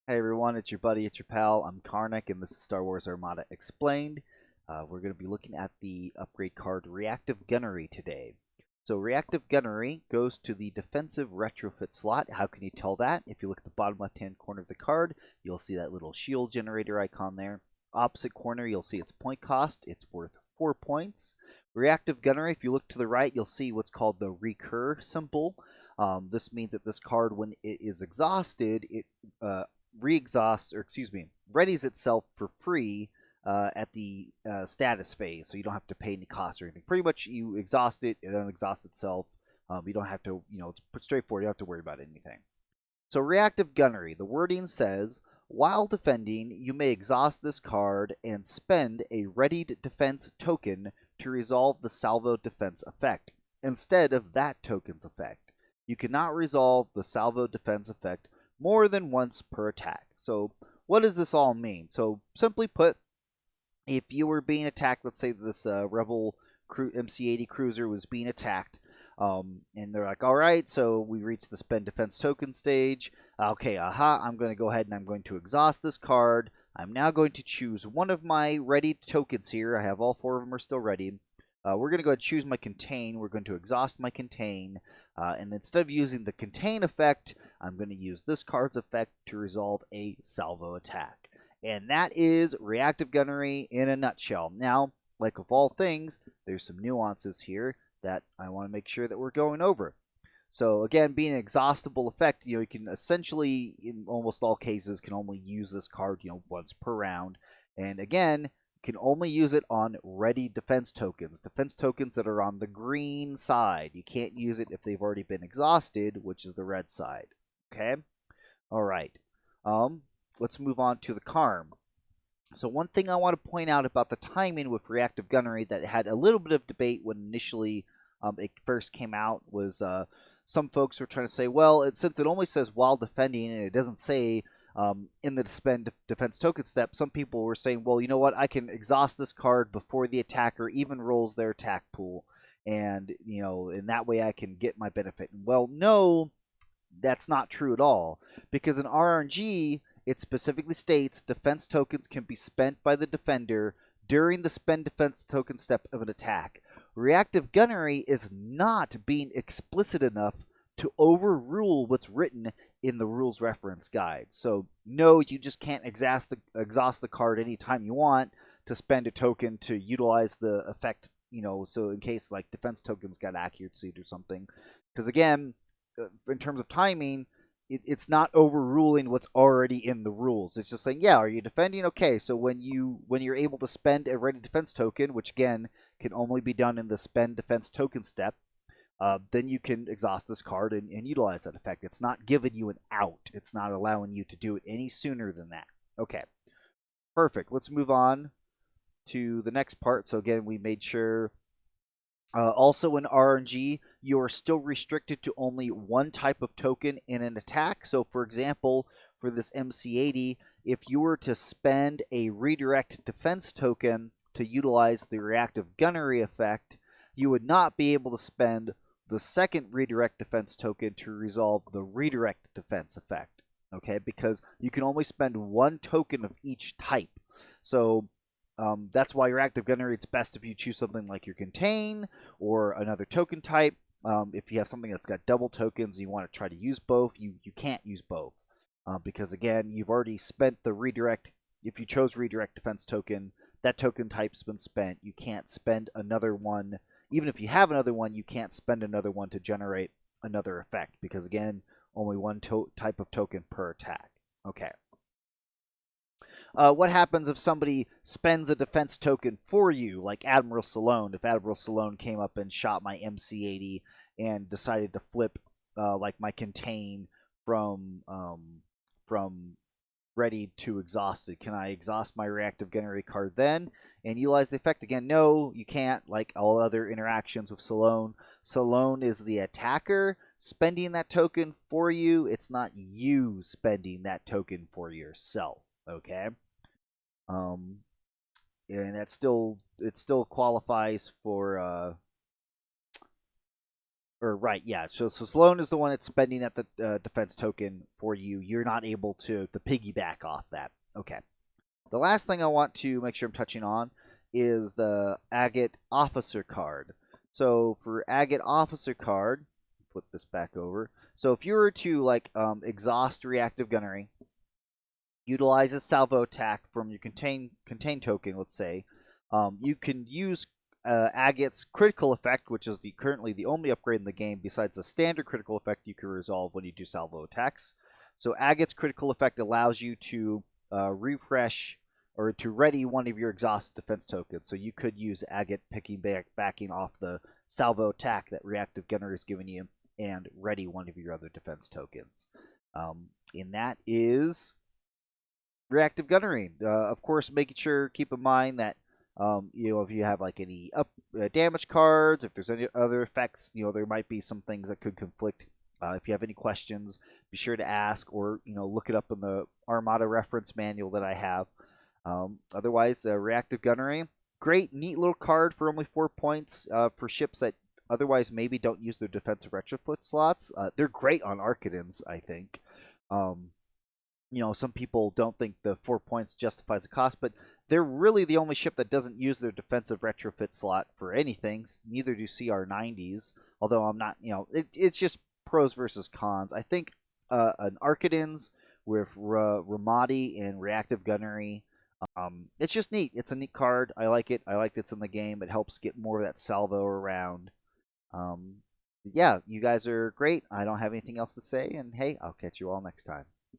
Hey everyone, it's your buddy, it's your pal. I'm Karnak, and this is Star Wars Armada Explained. We're going to be looking at the upgrade card Reactive Gunnery today. So Reactive Gunnery goes to the defensive retrofit slot. How can you tell that? If you look at the bottom left-hand corner of the card, you'll see that little shield generator icon there. Opposite corner, you'll see its point cost. It's worth 4 points. Reactive Gunnery, if you look to the right, you'll see what's called the recur symbol. This means that this card, when it is exhausted, it re-exhausts, or excuse me, readies itself for free at the status phase, so you don't have to pay any cost or anything. Pretty much, you exhaust it, it unexhausts itself. You don't have to, it's straightforward. You don't have to worry about anything. So, reactive gunnery. The wording says, while defending, you may exhaust this card and spend a readied defense token to resolve the salvo defense effect instead of that token's effect. You cannot resolve the salvo defense effect more than once per attack. So, what does this all mean? So, simply put, if you were being attacked, let's say this Rebel MC-80 cruiser was being attacked, and they're like, all right, so we reached the spend defense token stage. Okay, I'm going to go ahead and I'm going to exhaust this card. I'm now going to choose one of my ready tokens here. I have all 4 of them are still ready. We're going to go ahead and choose my contain. We're going to exhaust my contain. And instead of using the contain effect, I'm going to use this card's effect to resolve a salvo attack. And that is reactive gunnery in a nutshell. Now, like of all things, there's some nuances here that I want to make sure that we're going over. So again, being an exhaustible effect, you can essentially, in almost all cases, can only use this card, once per round. And again, can only use it on ready defense tokens that are on the green side. You can't use it if they've already been exhausted, which is the red side. Okay? All right. Let's move on to the KARM. So one thing I want to point out about the timing with reactive gunnery that had a little bit of debate when initially it first came out was some folks were trying to say, well, since it only says while defending and it doesn't say in the spend defense token step, some people were saying, well, you know what, I can exhaust this card before the attacker even rolls their attack pool, and in that way I can get my benefit. Well, no, that's not true at all, because in RNG it specifically states defense tokens can be spent by the defender during the spend defense token step of an attack. Reactive gunnery is not being explicit enough to overrule what's written in the rules reference guide. So no, you just can't exhaust the card anytime you want to spend a token to utilize the effect, so in case like defense tokens got accuracy or something. Because again, in terms of timing, it's not overruling what's already in the rules. It's just saying, yeah, are you defending? Okay, so when you're able to spend a ready defense token, which again can only be done in the spend defense token step, then you can exhaust this card and utilize that effect. It's not giving you an out. It's not allowing you to do it any sooner than that. Okay, perfect. Let's move on to the next part. So again, we made sure also in RNG, you are still restricted to only one type of token in an attack. So for example, for this MC-80, if you were to spend a redirect defense token to utilize the reactive gunnery effect, you would not be able to spend the second redirect defense token to resolve the redirect defense effect. Okay, because you can only spend one token of each type. So that's why your active gunnery, it's best if you choose something like your contain or another token type. If you have something that's got double tokens and you want to try to use both, you can't use both. Because again, you've already spent the redirect. If you chose redirect defense token, that token type's been spent. You can't spend another one. Even if you have another one, you can't spend another one to generate another effect. Because again, only one type of token per attack. Okay. What happens if somebody spends a defense token for you, like Admiral Salone? If Admiral Salone came up and shot my MC-80 and decided to flip like my contain from ready to exhausted, can I exhaust my reactive gunnery card then and utilize the effect again? No, you can't. Like all other interactions with Salone, Salone is the attacker spending that token for you. It's not you spending that token for yourself. Okay. Um, and it still qualifies for Or right, yeah. So Sloan is the one that's spending at the defense token for you. You're not able to piggyback off that. Okay. The last thing I want to make sure I'm touching on is the Agate Officer card. So for Agate Officer card, flip this back over. So if you were to like exhaust Reactive Gunnery, utilize a salvo attack from your contain token, let's say, you can use Agate's critical effect, which is currently the only upgrade in the game besides the standard critical effect you can resolve when you do salvo attacks. So Agate's critical effect allows you to refresh or to ready one of your exhaust defense tokens. So you could use Agate backing off the salvo attack that Reactive Gunner is giving you and ready one of your other defense tokens. And that is Reactive Gunnery. Of course, making sure keep in mind that if you have like any damage cards, if there's any other effects, there might be some things that could conflict. If you have any questions, be sure to ask or look it up in the Armada reference manual that I have. Otherwise, Reactive Gunnery, great, neat little card for only 4 points for ships that otherwise maybe don't use their defensive retrofit slots. They're great on Arcadans, I think. Some people don't think the 4 points justifies the cost, but they're really the only ship that doesn't use their defensive retrofit slot for anything. Neither do CR90s, although I'm not, it's just pros versus cons. I think an Arcadans with Ramadi and Reactive Gunnery, it's just neat. It's a neat card. I like it. I like that it's in the game. It helps get more of that salvo around. Yeah, you guys are great. I don't have anything else to say, and hey, I'll catch you all next time.